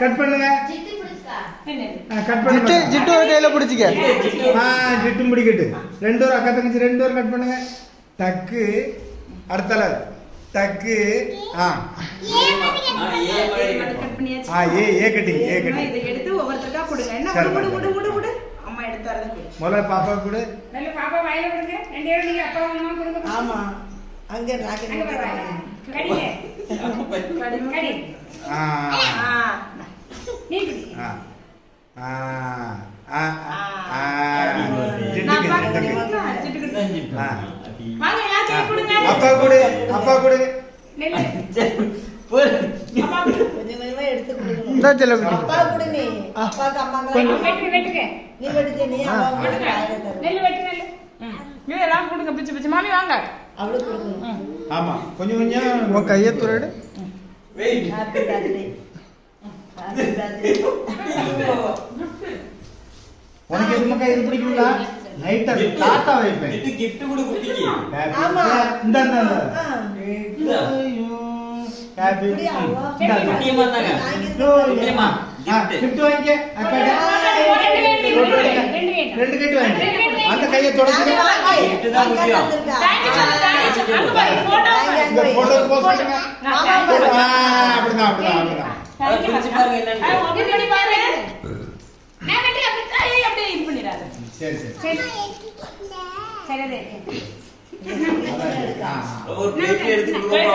Cut பண்ணுங்க. Cut பண்ணுங்க. ஜிட்டு ஒரு கையில பிடிச்சிக்க. ஜிட்டும் பிடிக்கட்டு. ரெண்டு ஒரு அக்கா தங்கச்சி ரெண்டு ஒரு கட் பண்ணுங்க. டக்கு அடுத்தல டக்கு ஏ கட்டிங் இதை எடுத்து ஒவ்வொருத்தருக்கா கொடுங்க. என்ன குடு அம்மா எடுத்து வரத குடு. முதல்ல பாப்பா குடு. நல்ல பாப்பா வாயில கொடுங்க. ரெண்டு பேரும் நீங்க அப்பா அம்மா கொடுங்க. ஆமா அங்க ராக்கெட் கடிங்க. கடி நீ குடி. அப்பா குடு. அப்பா குடு. ஆமா கொஞ்சம் கொஞ்சம் கையை துறையிடு. உனக்கு எதுமா கை பிடிக்குங்களா? லைட்டா தாத்தா வைப்பேன். இது gift கூட குட்டிக்கு. ஆமா இந்த ஐயோ ஹேப்பி குட்டியே மாட்டாங்க. குட்டியம்மா gift வாங்கிக்க. அக்கா ரெண்டு கட்டி வாங்கிக்க. அந்த கையை தொடச்சு gift தான் முக்கியம். இந்த போட்டோ போஸ்ட் பண்ணுங்க. அப்படிதான் புடிச்சு பாருங்க என்னன்னு. ஓகே பாரு. நான் வெட்டி அப்படியே இது பண்ணிராத. சரி சரி சரி. சரி. ஒரு பிளேட் எடுத்து கொடுங்க.